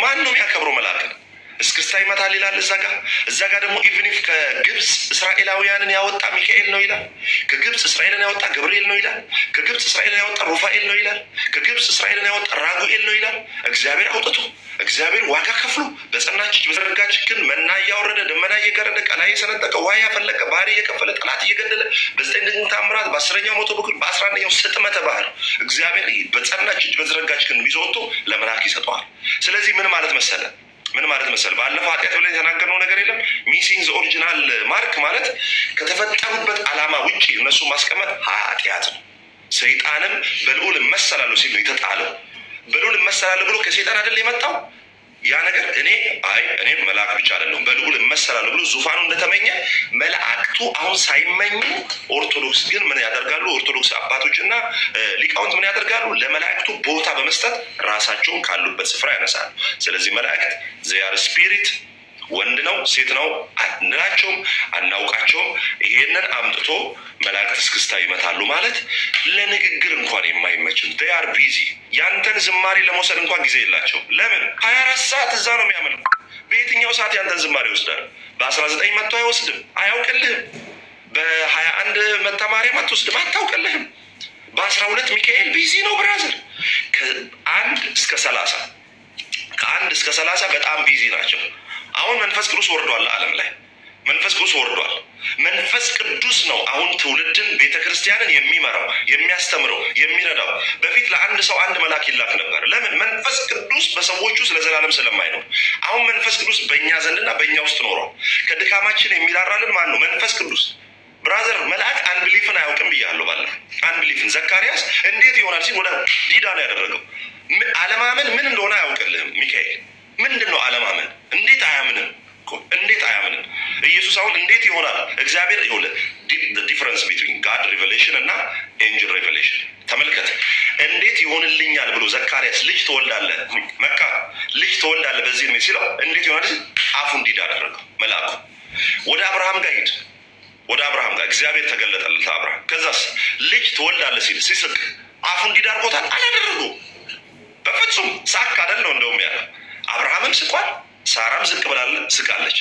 ማን ነው የሚያከብረው መልአክን? እስክስታ ይመታል ይላል እዛ ጋር ደግሞ ኢቭኒፍ ከግብፅ እስራኤላውያንን ያወጣ ሚካኤል ነው ይላል። ከግብፅ እስራኤልን ያወጣ ገብርኤል ነው ይላል። ከግብፅ እስራኤልን ያወጣ ሩፋኤል ነው ይላል። ከግብፅ እስራኤልን ያወጣ ራጉኤል ነው ይላል። እግዚአብሔር አውጥቶ እግዚአብሔር ዋጋ ከፍሎ በጸናች በዘረጋች ግን መና እያወረደ ደመና እየገረደ ቀላይ የሰነጠቀ ውሃ ያፈለቀ ባህር እየከፈለ ጠላት እየገደለ በዘጠኝ ድንቅ ተአምራት በ10ኛው መቶ በኩል በ11ኛው ስጥመተ ባህር እግዚአብሔር በጸናች በዘረጋች ግን ይዞ ወጥቶ ለመልአክ ይሰጠዋል። ስለዚህ ምን ማለት መሰለ ባለፈው ኃጢአት ብለን የተናገርነው ነገር የለም። ሚሲንግ ዘ ኦሪጂናል ማርክ ማለት ከተፈጠሩበት ዓላማ ውጭ እነሱ ማስቀመጥ ኃጢአት ነው። ሰይጣንም በልዑል እመሰላለሁ ሲል ነው የተጣለው። በልዑል እመሰላለሁ ብሎ ከሰይጣን አይደል የመጣው ያ ነገር። እኔ መልአክ ብቻ አይደለሁም በልዑል እመሰላለሁ ብሎ ዙፋኑ እንደተመኘ መላእክቱ አሁን ሳይመኙ ኦርቶዶክስ ግን ምን ያደርጋሉ? ኦርቶዶክስ አባቶችና ሊቃውንት ምን ያደርጋሉ? ለመላእክቱ ቦታ በመስጠት ራሳቸውን ካሉበት ስፍራ ያነሳሉ። ስለዚህ መላእክት ዘያር ስፒሪት ወንድ ነው ሴት ነው አንላቸውም፣ አናውቃቸውም። ይሄንን አምጥቶ መላእክት እስክስታ ይመታሉ ማለት ለንግግር እንኳን የማይመችም። they are busy ያንተን ዝማሬ ለመውሰድ እንኳን ጊዜ የላቸው። ለምን 24 ሰዓት እዛ ነው የሚያመልኩ። በየትኛው ሰዓት ያንተን ዝማሬ ይወስዳል? በ19 መጥቶ አይወስድም፣ አያውቅልህም። በ21 መታ ማርያም አትወስድም፣ አታውቅልህም። በ12 ሚካኤል ቢዚ ነው ብራዘር። ከ1 እስከ 30 በጣም ቢዚ ናቸው። አሁን መንፈስ ቅዱስ ወርዷል ዓለም ላይ መንፈስ ቅዱስ ወርዷል። መንፈስ ቅዱስ ነው አሁን ትውልድን ቤተክርስቲያንን የሚመራው የሚያስተምረው የሚረዳው። በፊት ለአንድ ሰው አንድ መልአክ ይላክ ነበር። ለምን? መንፈስ ቅዱስ በሰዎቹ ለዘላለም ስለማይኖር። አሁን መንፈስ ቅዱስ በእኛ ዘንድና በእኛ ውስጥ ኖሯል። ከድካማችን የሚራራልን ማን ነው? መንፈስ ቅዱስ። ብራዘር መልአክ አንብሊፍን አያውቅም ብያለሁ ባለፈው። አንብሊፍን ዘካርያስ እንዴት ይሆናል ሲል ወደ ዲዳ ነው ያደረገው። አለማመን ምን እንደሆነ አያውቅልህም ሚካኤል። ምንድን ነው አለማመን? እንዴት አያምንም? ኢየሱስ አሁን እንዴት ይሆናል? እግዚአብሔር ይኸውልህ ዲፍረንስ ቢትዊን ጋድ ሪቨሌሽን እና ኤንጅል ሪቨሌሽን ተመልከት። እንዴት ይሆንልኛል ብሎ ዘካርያስ ልጅ ትወልዳለህ መካ ልጅ ትወልዳለህ በዚህ ነው ሲለው እንዴት ይሆናል? አፉን ዲዳ አደረገው መልአኩ። ወደ አብርሃም ጋር ሂድ፣ ወደ አብርሃም ጋር እግዚአብሔር ተገለጠለት አብርሃም። ከዛስ ልጅ ትወልዳለህ ሲል ሲስቅ አፉን ዲዳ አድርጎታል? አላደረገው በፍጹም። ሳቅ አይደል እንደውም ያለ አብርሃምም ስቋል፣ ሳራም ዝቅ ብላለ ስቃለች።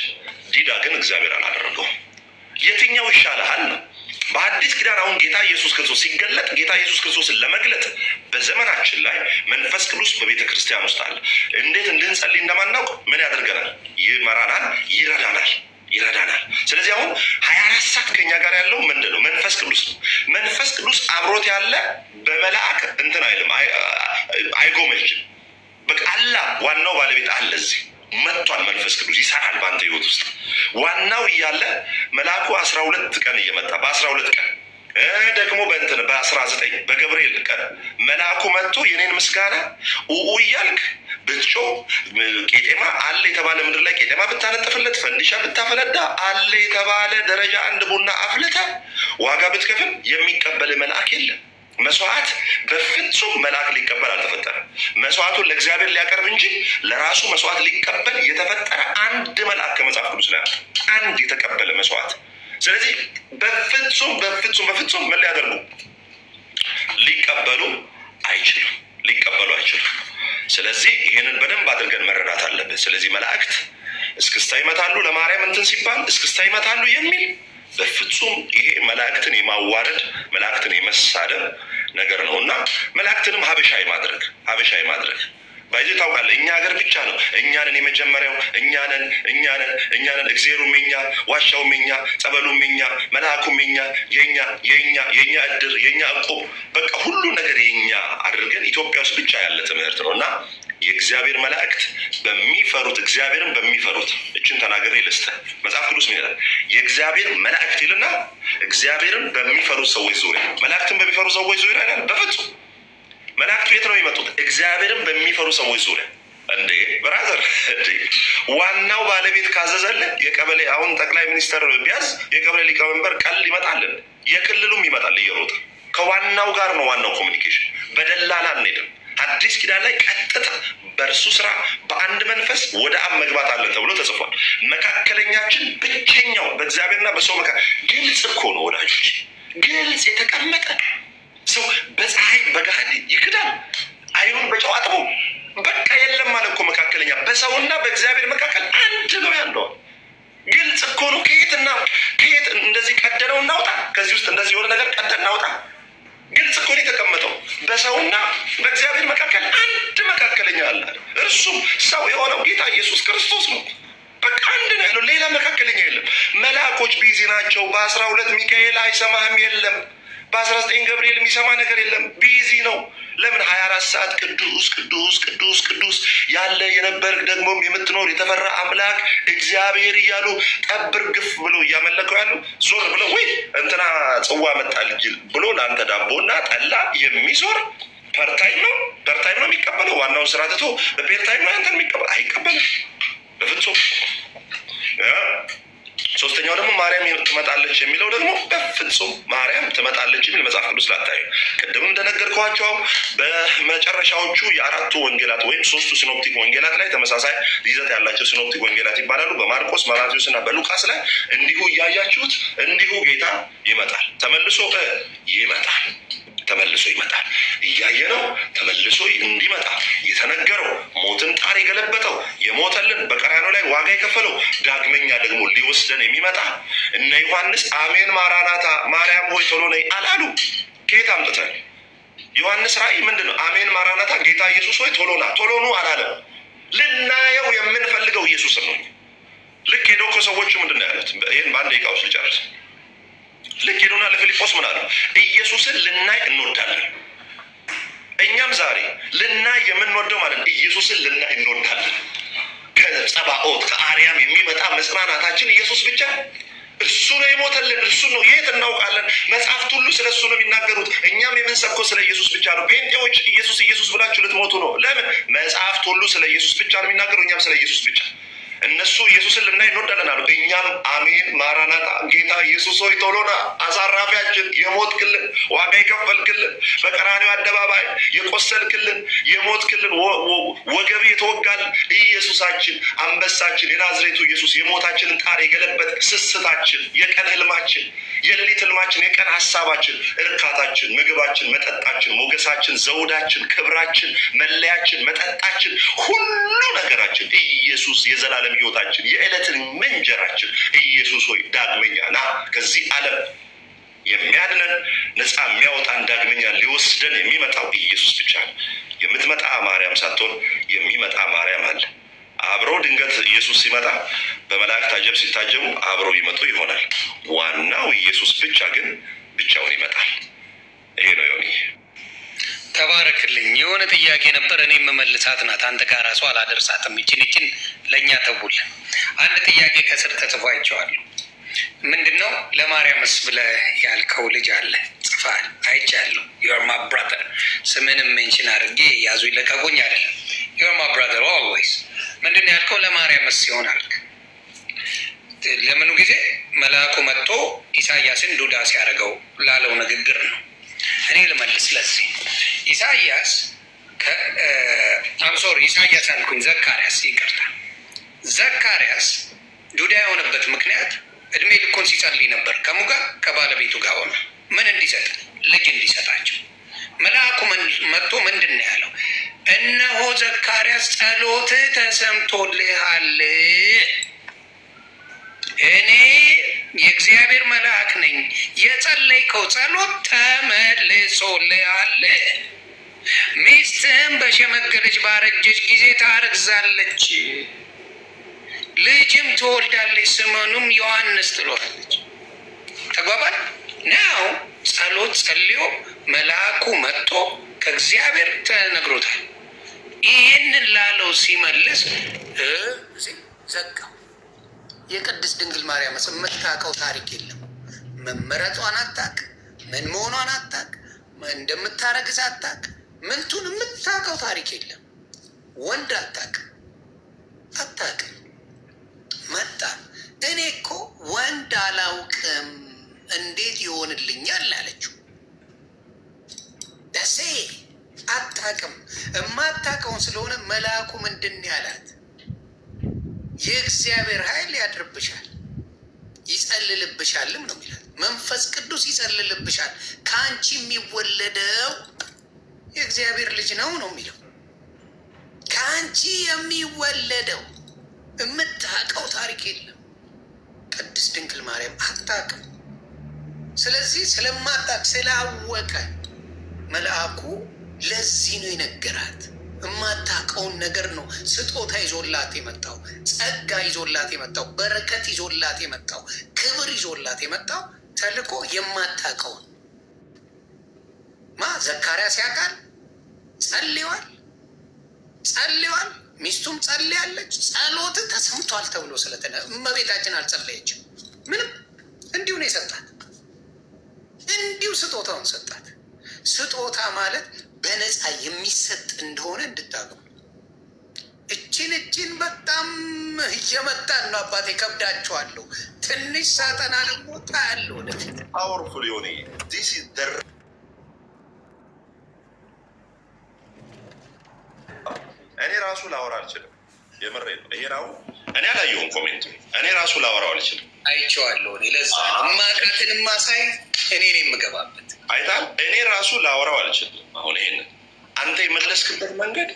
ዲዳ ግን እግዚአብሔር አላደረገው። የትኛው ይሻልሃል ነው? በአዲስ ኪዳን አሁን ጌታ ኢየሱስ ክርስቶስ ሲገለጥ ጌታ ኢየሱስ ክርስቶስን ለመግለጥ በዘመናችን ላይ መንፈስ ቅዱስ በቤተ ክርስቲያን ውስጥ አለ። እንዴት እንድንጸልይ እንደማናውቅ ምን ያደርገናል? ይመራናል፣ ይረዳናል። ስለዚህ አሁን 24 ሰዓት ከኛ ጋር ያለው ምንድን ነው? መንፈስ ቅዱስ ነው። መንፈስ ቅዱስ አብሮት ያለ በመልአክ እንትን አይልም፣ አይጎመጅም። በቃ አላ ዋናው ባለቤት አለ እዚህ መጥቷል። መንፈስ ቅዱስ ይሰራል በአንተ ህይወት ውስጥ። ዋናው እያለ መልአኩ 12 ቀን እየመጣ በ12 ቀን ደግሞ በ19 በገብርኤል ቀን መልአኩ መጥቶ የኔን ምስጋና እያልክ ብትጮ ቄጤማ አለ የተባለ ምድር ላይ ቄጤማ ብታነጥፍለት ፈንዲሻ ብታፈነዳ አለ የተባለ ደረጃ 1 ቡና አፍልተ ዋጋ ብትከፍል የሚቀበል መልአክ የለም። መስዋዕት በፍጹም መልአክ ሊቀበል አልተፈጠረም። መስዋዕቱን ለእግዚአብሔር ሊያቀርብ እንጂ ለራሱ መስዋዕት ሊቀበል የተፈጠረ አንድ መልአክ ከመጽሐፍ ቅዱስ ላይ አንድ የተቀበለ መስዋዕት። ስለዚህ በፍጹም ምን ሊያደርጉ ሊቀበሉ አይችሉም። ስለዚህ ይሄንን በደንብ አድርገን መረዳት አለብን። ስለዚህ መላእክት እስክስታ ይመታሉ፣ ለማርያም እንትን ሲባል እስክስታ ይመታሉ የሚል በፍጹም ይሄ መላእክትን የማዋረድ መላእክትን የመሳደብ ነገር ነው እና መላእክትንም ሀበሻ የማድረግ ባይዚ ታውቃለህ። እኛ ሀገር ብቻ ነው እኛንን የመጀመሪያው እኛንን እግዚአብሔሩም የኛ ዋሻውም የኛ ጸበሉም የኛ መልአኩም የኛ እድር የኛ እቁብ በቃ ሁሉ ነገር የኛ አድርገን ኢትዮጵያ ውስጥ ብቻ ያለ ትምህርት ነው እና የእግዚአብሔር መላእክት በሚፈሩት እግዚአብሔርን በሚፈሩት እችን ተናገሬ ልስጥህ። መጽሐፍ ቅዱስ ምን ይላል? የእግዚአብሔር መላእክት ይልና እግዚአብሔርን በሚፈሩት ሰዎች ዙሪያ መላእክትን በሚፈሩ ሰዎች ዙሪያ ይላል። በፍጹም መላእክቱ የት ነው የሚመጡት? እግዚአብሔርን በሚፈሩ ሰዎች ዙሪያ። እንዴ ብራዘር፣ ዋናው ባለቤት ካዘዘልህ የቀበሌ አሁን ጠቅላይ ሚኒስተር ቢያዝ የቀበሌ ሊቀመንበር ቀል ይመጣልን፣ የክልሉም ይመጣል እየሮጠ ከዋናው ጋር ነው ዋናው ኮሚኒኬሽን። በደላላ አንሄድም። አዲስ ኪዳን ላይ ቀጥታ በእርሱ ስራ በአንድ መንፈስ ወደ አብ መግባት አለን ተብሎ ተጽፏል። መካከለኛችን ብቸኛው በእግዚአብሔርና በሰው መካከል ግልጽ እኮ ነው ወዳጆች፣ ግልጽ የተቀመጠ ሰው በፀሐይ በገሃድ ይክዳል፣ አይኑን በጨው አጥቦ በቃ የለም ማለት እኮ መካከለኛ በሰውና በእግዚአብሔር መካከል አንድ ነው ያለው። ግልጽ እኮ ነው። ከየት እንደዚህ ቀደነው እናውጣ፣ ከዚህ ውስጥ እንደዚህ የሆነ ነገር ቀደን እናውጣ። ግልጽ እኮ ነው የተቀመጠው። በሰውና በእግዚአብሔር መካከል አንድ መካከለኛ አለ፣ እርሱም ሰው የሆነው ጌታ ኢየሱስ ክርስቶስ ነው። በቃ አንድ ነው ያለው፣ ሌላ መካከለኛ የለም። መልአኮች ቢዚ ናቸው። በ12 ሚካኤል አይሰማህም የለም፣ በ19 ገብርኤል የሚሰማ ነገር የለም፣ ቢዚ ነው። ለምን 24 ሰዓት ቅዱስ ቅዱስ ቅዱስ ቅዱስ ያለ የነበርክ ደግሞም የምትኖር የተፈራ አምላክ እግዚአብሔር እያሉ ጠብር ግፍ ብሎ እያመለከው ያሉ ዞር ብለው ወይ እንትና ጽዋ መጣልጅ ብሎ ለአንተ ዳቦና ጠላ የሚዞር ፐርታይም ነው የሚቀበለው። ዋናውን ስራ ትቶ በፔርታይም ነው አንተን የሚቀበል አይቀበልም በፍጹም። ሶስተኛው ደግሞ ማርያም ትመጣለች የሚለው ደግሞ በፍጹም ማርያም ትመጣለች የሚል መጽሐፍ ቅዱስ ላታዩ። ቅድምም እንደነገርኳቸው በመጨረሻዎቹ የአራቱ ወንጌላት ወይም 3ቱ ሲኖፕቲክ ወንጌላት ላይ ተመሳሳይ ይዘት ያላቸው ሲኖፕቲክ ወንጌላት ይባላሉ። በማርቆስ፣ በማቴዎስ እና በሉቃስ ላይ እንዲሁ እያያችሁት እንዲሁ ጌታ ይመጣል፣ ተመልሶ ይመጣል። እያየ ነው ተመልሶ እንዲመጣ የተነገረው፣ ሞትን ጣር የገለበጠው፣ የሞተልን በቀራንዮ ላይ ዋጋ የከፈለው፣ ዳግመኛ ደግሞ ሊወስደን የሚመጣ እነ ዮሐንስ አሜን ማራናታ ማርያም ሆይ ቶሎ ነይ አላሉ። ከየት አምጥተን? ዮሐንስ ራእይ ምንድን ነው? አሜን ማራናታ ጌታ ኢየሱስ ሆይ ቶሎ ና ቶሎ ኑ አላለም። ልናየው የምንፈልገው ኢየሱስን ነው። ልክ ሄደው እኮ ሰዎቹ ምንድን ነው ያሉት? ይህን በአንድ ደቂቃ ውስጥ ልጨርስ። ልክ ሄዱና ለፊልጶስ ምን አሉ? ኢየሱስን ልናይ እንወዳለን። እኛም ዛሬ ልናይ የምንወደው ማለት ነው ኢየሱስን ልናይ እንወዳለን። ከጸባኦት ከአርያም የሚመጣ መጽናናታችን ኢየሱስ ብቻ። እርሱ ነው የሞተልን፣ እርሱ ነው። የት እናውቃለን? መጽሐፍት ሁሉ ስለ እሱ ነው የሚናገሩት። እኛም የምንሰብከው ስለ ኢየሱስ ብቻ ነው። ጴንጤዎች ኢየሱስ ብላችሁ ልትሞቱ ነው። ለምን? መጽሐፍት ሁሉ ስለ ኢየሱስ ብቻ ነው የሚናገሩ፣ እኛም ስለ ኢየሱስ ብቻ። እነሱ ኢየሱስን ልናይ እንወዳለን አሉ። እኛም አሜን ማራናታ ጌታ ኢየሱስ ሆይ ቶሎ ና፣ አሳራፊያችን፣ የሞትክልን፣ ዋጋ የከፈልክልን፣ በቀራንዮ አደባባይ የቆሰልክልን፣ የሞትክልን፣ ወገብ የተወጋል ኢየሱሳችን፣ አንበሳችን፣ የናዝሬቱ ኢየሱስ፣ የሞታችንን ጣር የገለበጥ ስስታችን፣ የቀን ህልማችን፣ የሌሊት ህልማችን፣ የቀን ሀሳባችን፣ እርካታችን፣ ምግባችን፣ መጠጣችን፣ ሞገሳችን፣ ዘውዳችን፣ ክብራችን፣ መለያችን፣ መጠጣችን፣ ሁሉ ነገራችን ኢየሱስ፣ የዘላለም ህይወታችን፣ የዕለትን እንጀራችን ኢየሱስ ሆይ ዳግመኛ ና። ከዚህ ዓለም የሚያድነን ነፃ የሚያወጣን ዳግመኛ ሊወስደን የሚመጣው ኢየሱስ ብቻ ነው። የምትመጣ ማርያም ሳትሆን የሚመጣ ማርያም አለ። አብረው ድንገት ኢየሱስ ሲመጣ በመላእክት አጀብ ሲታጀቡ አብረው ይመጡ ይሆናል። ዋናው ኢየሱስ ብቻ ግን ብቻውን ይመጣል። ይሄ ነው ዮኒ። ተባረክልኝ። የሆነ ጥያቄ ነበር እኔ የምመልሳት ናት። አንተ ጋር ራሱ አላደርሳትም። ይችን ለእኛ ተውልን። አንድ ጥያቄ ከስር ተጽፎ አይቼዋለሁ። ምንድነው? ለማርያምስ ብለህ ያልከው ልጅ አለ ጽፋል፣ አይቻለሁ። ዩር ማ ብራዘር ስምንም ሜንሽን አድርጌ ያዙ ይለቀቁኝ አይደለም። ዩር ማ ብራዘር ኦልዌይስ። ምንድን ያልከው? ለማርያምስ ሲሆን አልክ። ለምኑ ጊዜ መልአኩ መጥቶ ኢሳያስን ዱዳ ሲያደርገው ላለው ንግግር ነው። እኔ ልመልስ ለዚህ ኢሳያስ ኢሳያስ አልኩኝ፣ ዘካርያስ ይቅርታ። ዘካርያስ ዱዳ የሆነበት ምክንያት እድሜ ልኮን ሲጸልይ ነበር። ከሙ ጋር ከባለቤቱ ጋር ሆነ ምን እንዲሰጥ? ልጅ እንዲሰጣቸው። መልአኩ መጥቶ ምንድን ነው ያለው? እነሆ ዘካርያስ ጸሎትህ ተሰምቶልሃል፣ እኔ የእግዚአብሔር መልአክ ነኝ፣ የጸለይከው ጸሎት ተመልሶልሃል። ሚስትህም በሸመገለች ባረጀች ጊዜ ታረግዛለች፣ ልጅም ትወልዳለች፣ ስሙንም ዮሐንስ ትለዋለች። ተግባባል? ናው ጸሎት ጸልዮ መልአኩ መጥቶ ከእግዚአብሔር ተነግሮታል። ይህንን ላለው ሲመልስ ዘጋው። የቅድስት ድንግል ማርያም የምታውቀው ታሪክ የለም። መመረጧን አታውቅ፣ ምን መሆኗን አታውቅ፣ እንደምታረግዝ አታውቅ፣ ምንቱን የምታውቀው ታሪክ የለም። ወንድ አታውቅ። መጣ። እኔ እኮ ወንድ አላውቅም እንዴት ይሆንልኛል አለችው። ደሴ አታውቅም። የማታውቀውን ስለሆነ መልአኩ ምንድን ያላት? የእግዚአብሔር ኃይል ያድርብሻል፣ ይጸልልብሻልም ነው የሚላት። መንፈስ ቅዱስ ይጸልልብሻል፣ ከአንቺ የሚወለደው የእግዚአብሔር ልጅ ነው የሚለው። ከአንቺ የሚወለደው የምታውቀው ታሪክ የለም። ቅድስት ድንግል ማርያም አታውቅም። ስለዚህ ስለማታውቅ ስላወቀ መልአኩ ለዚህ ነው የነገራት። የማታውቀውን ነገር ነው ስጦታ ይዞላት የመጣው፣ ጸጋ ይዞላት የመጣው፣ በረከት ይዞላት የመጣው፣ ክብር ይዞላት የመጣው ተልኮ የማታውቀውን ዘካርያስ ያውቃል። ጸልዋል፣ ሚስቱም ጸልያለች። ጸሎት ተሰምቷል ተብሎ እመቤታችን አልጸለየችም። ምንም እንዲሁ ነው የሰጣት። እንዲሁ ስጦታውን ሰጣት። ስጦታ ማለት በነፃ የሚሰጥ እንደሆነ እንድታውቁ። እችን በጣም እየመጣን ነው አባቴ፣ ከብዳችኋለሁ። ትንሽ ሳጠና ደግሞ ታያለ ወደፊት ፓወርፉል የሆነ እኔ ራሱ ላወራ አልችልም። የምሬ ነው። ይሄ ነው እኔ አላየሁም ኮሜንት። እኔ ራሱ ላወራው አልችልም። አይቼዋለሁ። ለዛ ማቃትን ማሳይ እኔ ነው የምገባበት። አይታል። እኔ ራሱ ላወራው አልችልም። አሁን ይሄንን አንተ የመለስክበት መንገድ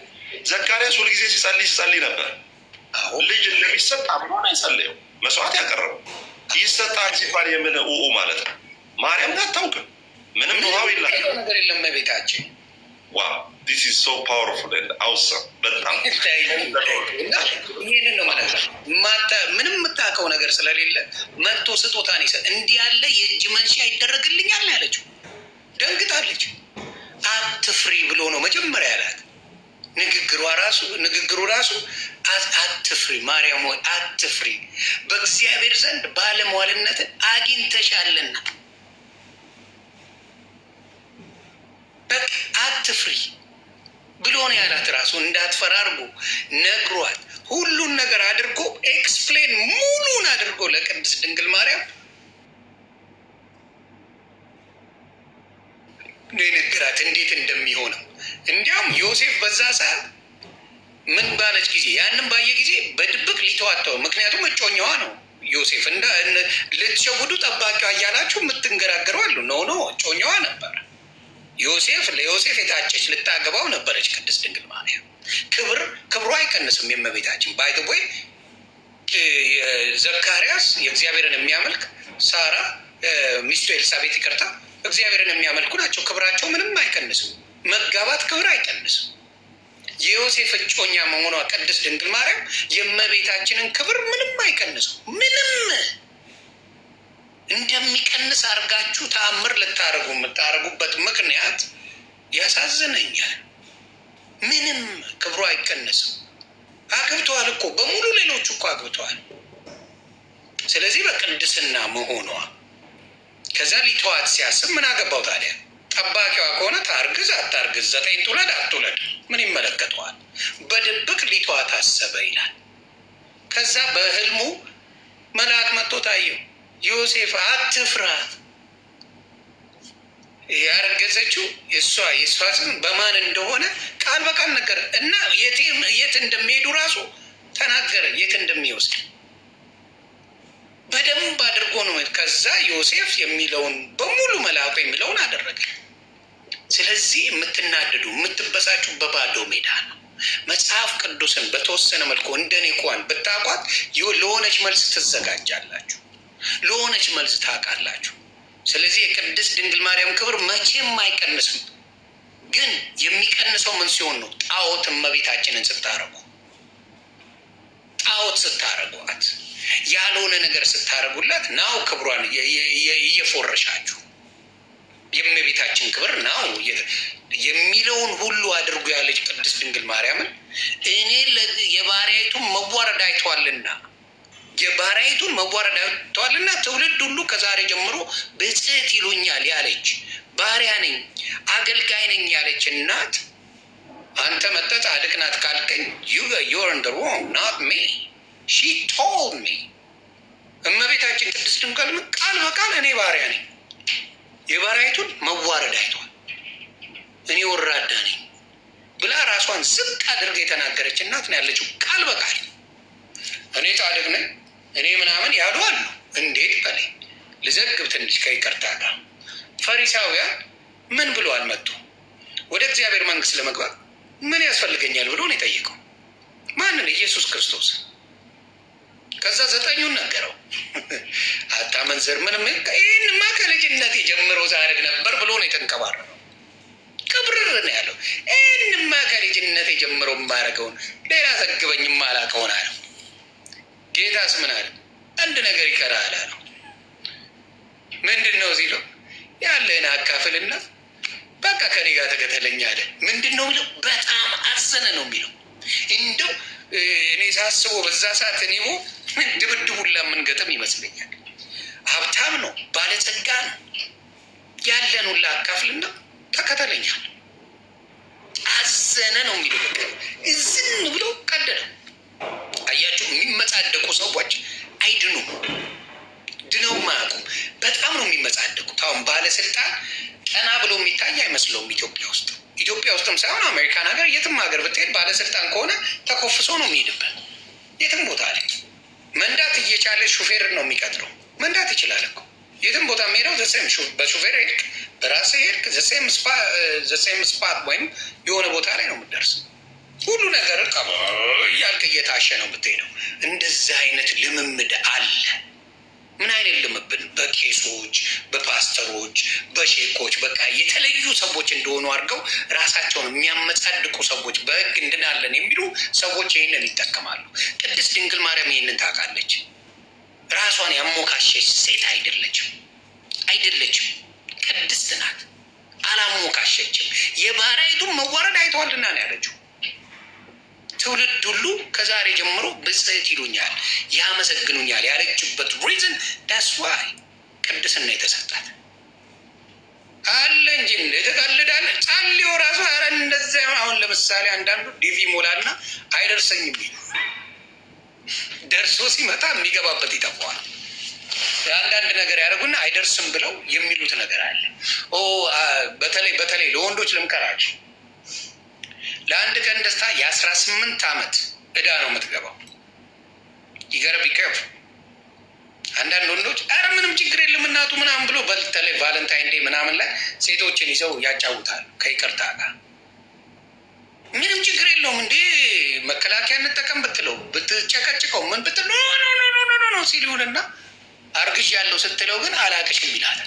ዘካርያስ ሁልጊዜ ሲጸልይ ነበር። ልጅ እንደሚሰጥ አምኖ ነው የጸለየው። መስዋዕት ያቀረበው ይሰጣል ሲባል የምን ማለት ነው። ማርያም ጋር አታውቅም። ምንም ውሃው ነገር የለም ቤታችን። ዋው ዲስ ኢዝ ሶ ፓወርፉል ኤንድ አውሰም። በጣም ይሄንን ነው ማለት ነው። ምንም የምታውቀው ነገር ስለሌለ መጥቶ ስጦታን ይሰጥ። እንዲህ ያለ የእጅ መንሻ ይደረግልኛል ያለችው ደንግጣለች። አትፍሪ ብሎ ነው መጀመሪያ ያላት። ንግግሩ ራሱ አትፍሪ ማርያም ሆይ አትፍሪ፣ በእግዚአብሔር ዘንድ ባለሟልነትን አግኝተሻልና በቃ አትፍሪ ብሎ ነው ያላት። ራሱ እንዳትፈራ አድርጎ ነግሯት፣ ሁሉን ነገር አድርጎ ኤክስፕሌን ሙሉን አድርጎ ለቅድስት ድንግል ማርያም ነገራት እንዴት እንደሚሆነው። እንዲያውም ዮሴፍ በዛ ሰዓት ምን ባለች ጊዜ ያንን ባየ ጊዜ በድብቅ ሊተዋተው፣ ምክንያቱም እጮኛዋ ነው ዮሴፍ። ልትሸውዱ ጠባቂዋ እያላችሁ የምትንገራገረው አሉ። ኖ እጮኛዋ ነበር። ለዮሴፍ የታጨች ልታገባው ነበረች ቅድስት ድንግል ማርያም። ክብሩ አይቀንስም የእመቤታችን። ባይተቦይ ዘካርያስ የእግዚአብሔርን የሚያመልክ፣ ሳራ ሚስቱ ኤልሳቤጥ ይቅርታ እግዚአብሔርን የሚያመልኩ ናቸው። ክብራቸው ምንም አይቀንስም። መጋባት ክብር አይቀንስም። የዮሴፍ እጮኛ መሆኗ ቅድስት ድንግል ማርያም የእመቤታችንን ክብር ምንም አይቀንሰው። ምንም እንደሚቀንስ አድርጋችሁ ተአምር የምታደርጉበት ምክንያት ያሳዝነኛል። ምንም ክብሩ አይቀንስም። አግብተዋል እኮ በሙሉ ሌሎቹ እኮ አግብተዋል። ስለዚህ በቅድስና መሆኗ ከዛ ሊተዋት ሲያስብ ምን አገባው ታዲያ? ጠባቂዋ ከሆነ ታርግዝ አታርግዝ፣ 9 ትውለድ አትውለድ ምን ይመለከተዋል? በድብቅ ሊተዋት አሰበ ይላል። ከዛ በህልሙ መልአክ መጥቶ ታየው። ዮሴፍ አትፍራ፣ ያረገዘችው የእሷ ስም በማን እንደሆነ ቃል በቃል ነገር እና የት እንደሚሄዱ ራሱ ተናገረ፣ የት እንደሚወስድ በደንብ አድርጎ ነው። ከዛ ዮሴፍ የሚለውን በሙሉ መልአኩ የሚለውን አደረገ። ስለዚህ የምትናደዱ የምትበሳጩ በባዶ ሜዳ ነው። መጽሐፍ ቅዱስን በተወሰነ መልኩ እንደኔ እንኳን ብታውቋት ለሆነች መልስ ትዘጋጃላችሁ፣ ለሆነች መልስ ታውቃላችሁ። ስለዚህ የቅድስት ድንግል ማርያም ክብር መቼም አይቀንስም። ግን የሚቀንሰው ምን ሲሆን ነው? ጣዖት እመቤታችንን ስታረጉ፣ ጣዖት ስታረጓት፣ ያልሆነ ነገር ስታረጉላት ናው ክብሯን እየፎረሻችሁ የእመቤታችን ክብር ናው የሚለውን ሁሉ አድርጉ ያለች ቅድስት ድንግል ማርያምን እኔ የባሪያይቱን መዋረድ አይቷልና የባሪያይቱን መዋረድ አይቷልና ትውልድ ሁሉ ከዛሬ ጀምሮ ብጽዕት ይሉኛል ያለች ባሪያ ነኝ አገልጋይ ነኝ ያለች እናት አንተ መጠጥ ጻድቅ ናት ካልከኝ you're in the wrong, not me. She told me. እመቤታችን ቅድስት ድንግል ቃል በቃል እኔ ባሪያ ነኝ የባሪያይቱን መዋረድ አይቷል እኔ ወራዳ ነኝ ብላ ራሷን ዝቅ አድርጋ የተናገረች እናት ነው ያለችው። ቃል በቃል እኔ ጻድቅ ነኝ እኔ ምናምን ያሉ አሉ። እንዴት በላይ ልዘግብ ትንሽ ከይቅርታ ጋር ፈሪሳውያን ምን ብሎ አልመጡ? ወደ እግዚአብሔር መንግስት ለመግባት ምን ያስፈልገኛል ብሎ ነው የጠየቀው። ማንን? ኢየሱስ ክርስቶስ። ከዛ 9ኙን ነገረው። አታመንዝር፣ ምንም ይህንማ ከልጅነቴ ጀምሮ ሳደርግ ነበር ብሎ ነው የተንቀባረረው። ቅብርር ነው ያለው። ይህንማ ከልጅነቴ ጀምሮ የማደርገውን ሌላ ዘግበኝ የማላውቀውን አለው። ጌታስ ምን አለ? አንድ ነገር ይቀራል አለው። ምንድን ነው ሲለው ያለህን አካፍልና በቃ ከኔ ጋር ተከተለኝ አለ። ምንድን ነው የሚለው? በጣም አዘነ ነው የሚለው። እንደው እኔ ሳስበው በዛ ሰዓት እኔ ድብድቡላ የምንገጥም ይመስለኛል። ሀብታም ነው፣ ባለጸጋ ነው። ያለን ሁላ አካፍልና ተከተለኛል። አዘነ ነው የሚለው። በቃ እዝን ብሎ ቀደደው። አያቸው የሚመጻደቁ ሰዎች አይድኑም፣ ድነውም አያውቁም። በጣም ነው የሚመጻደቁት። አሁን ባለስልጣን ቀና ብሎ የሚታይ አይመስለውም። ኢትዮጵያ ውስጥም ሳይሆን አሜሪካን ሀገር፣ የትም ሀገር ብትሄድ ባለስልጣን ከሆነ ተኮፍሶ ነው የሚሄድበት። የትም ቦታ ላይ መንዳት እየቻለ ሹፌር ነው የሚቀጥረው። መንዳት ይችላል እኮ የትም ቦታ የሚሄደው በሹፌር ሄድክ፣ በራስህ ሄድክ፣ ዘሴም ስፓት ወይም የሆነ ቦታ ላይ ነው የምትደርስ። ሁሉ ነገር እያልክ እየታሸ ነው የምትሄደው። እንደዚህ አይነት ልምምድ አለ። ምን አይነት ልምብን? በቄሶች፣ በፓስተሮች፣ በሼኮች በቃ የተለዩ ሰዎች እንደሆኑ አድርገው ራሳቸውን የሚያመጻድቁ ሰዎች፣ በህግ እንድናለን የሚሉ ሰዎች ይህንን ይጠቀማሉ። ቅድስት ድንግል ማርያም ይህንን ታውቃለች። ራሷን ያሞካሸች ሴት አይደለችም። ቅድስት ናት። አላሞካሸችም። የባሪያይቱን መዋረድ አይተዋልና ነው ያለችው። ትውልድ ሁሉ ከዛሬ ጀምሮ ብጽዕት ይሉኛል፣ ያመሰግኑኛል ያለችበት ሪዝን ዳስ ዋይ ቅድስና የተሰጣት አለ እንጂ የተቀልዳለ ጸልዮ ራሱ ኧረ እንደዚያ። አሁን ለምሳሌ አንዳንዱ ዲቪ ሞላና አይደርሰኝም ቢሉ ደርሶ ሲመጣ የሚገባበት ይጠፋዋል። አንዳንድ ነገር ያደርጉና አይደርስም ብለው የሚሉት ነገር አለ። በተለይ ለወንዶች ልምከራቸው፣ ለአንድ ቀን ደስታ የ18 ዓመት ዕዳ ነው የምትገባው። ይገረብ ይከፍ። አንዳንድ ወንዶች አረ ምንም ችግር የለም እናቱ ምናምን ብሎ በተለይ ቫለንታይን ዴይ ምናምን ላይ ሴቶችን ይዘው ያጫውታሉ። ከይቅርታ ጋር ምንም ችግር የለውም እንዴ መከላከያ እንጠቀም ብትለው ብትጨቀጭቀው ምን ብትል ኖ ሲል ይሁንና አርግዥ ያለው ስትለው ግን አላቅሽም ይላል።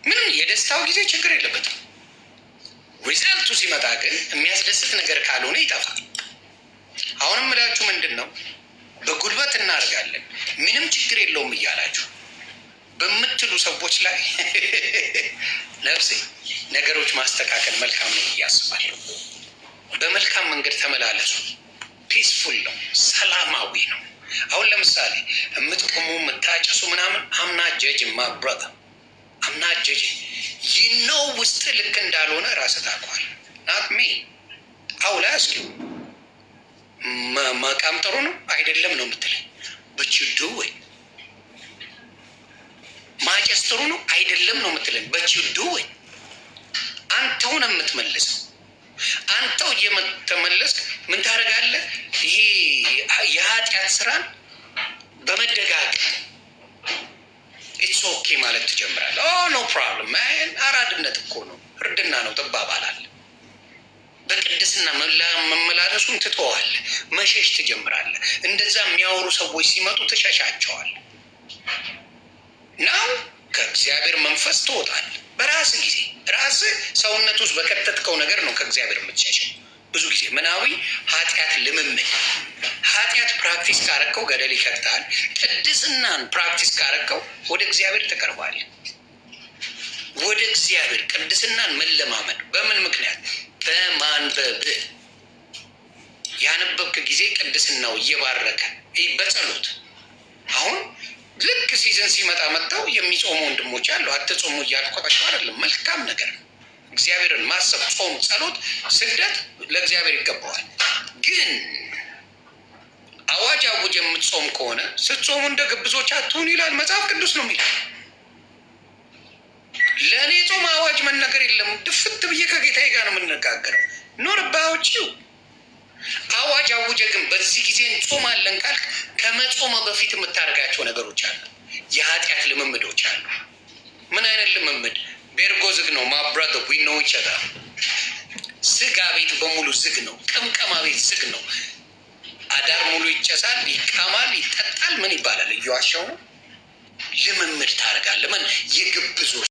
ምንም የደስታው ጊዜ ችግር የለበትም። ሪዛልቱ ሲመጣ ግን የሚያስደስት ነገር ካልሆነ ይጠፋል። አሁንም እላችሁ ምንድን ነው በጉልበት እናደርጋለን ምንም ችግር የለውም እያላችሁ በምትሉ ሰዎች ላይ ነፍሴ ነገሮች ማስተካከል መልካም ነው ብዬ አስባለሁ። በመልካም መንገድ ተመላለሱ። ፒስፉል ነው፣ ሰላማዊ ነው። አሁን ለምሳሌ የምትቆሙ የምታጨሱ ምናምን አምና ጀጅ ማብረታ አምና ጀጅ ይነው ውስጥ ልክ እንዳልሆነ ራስህ ታውቀዋለህ። ናት ሚ አውላ ያስኪው መቃም ጥሩ ነው አይደለም ነው የምትለኝ በችዱ ወይ ማጨስ ጥሩ ነው አይደለም ነው የምትለኝ በችዱ ወይ አንተው ነው የምትመልሰው። አንተው እየተመለስክ ምን ታደርጋለህ? ይሄ የኃጢአት ስራን በመደጋገም ኢትስ ኦኬ ማለት ትጀምራለህ። ኖ ፕሮብለም ማን አራድነት እኮ ነው፣ እርድና ነው ትባባላለህ። በቅድስና መመላለሱን ትተዋለህ፣ መሸሽ ትጀምራለህ። እንደዛ የሚያወሩ ሰዎች ሲመጡ ትሸሻቸዋለህ። ናው ከእግዚአብሔር መንፈስ ትወጣለህ። በራስ ጊዜ ራስህ ሰውነት ውስጥ በከተትከው ነገር ነው ከእግዚአብሔር የምትሸሸው። ብዙ ጊዜ ምናዊ ኃጢአት ልምምድ፣ ኃጢአት ፕራክቲስ ካረከው ገደል ይከታል። ቅድስናን ፕራክቲስ ካረከው ወደ እግዚአብሔር ትቀርባለህ። ወደ እግዚአብሔር ቅድስናን መለማመድ በምን ምክንያት? በማንበብ ያነበብክ ጊዜ ቅድስናው እየባረከ በጸሎት አሁን ልክ ሲዘን ሲመጣ መጥተው የሚጾሙ ወንድሞች አሉ። አትጾሙ እያልኳቸው አይደለም፣ መልካም ነገር ነው። እግዚአብሔርን ማሰብ፣ ጾም፣ ጸሎት፣ ስግደት ለእግዚአብሔር ይገባዋል። ግን አዋጅ አውጅ የምትጾም ከሆነ ስትጾሙ እንደ ግብዞች አትሁኑ ይላል መጽሐፍ ቅዱስ ነው የሚለው። ለእኔ ጾም አዋጅ መነገር የለም። ድፍት ብዬ ከጌታዬ ጋር ነው የምነጋገረው። ኖር ባዎችው አዋጅ አውጀ ግን በዚህ ጊዜ እንጾማለን ካልክ ከመጾመ በፊት የምታደርጋቸው ነገሮች አሉ። የኃጢአት ልምምዶች አሉ። ምን አይነት ልምምድ? ቤርጎ ዝግ ነው። ማብራቶ ዊኖ ይቸታል። ስጋ ቤት በሙሉ ዝግ ነው። ቅምቀማ ቤት ዝግ ነው። ይጨሳል፣ ይቃማል፣ ይጠጣል። ምን ይባላል? እየዋሻው ነው። ልምምድ ታደርጋለህ። ምን የግብዞች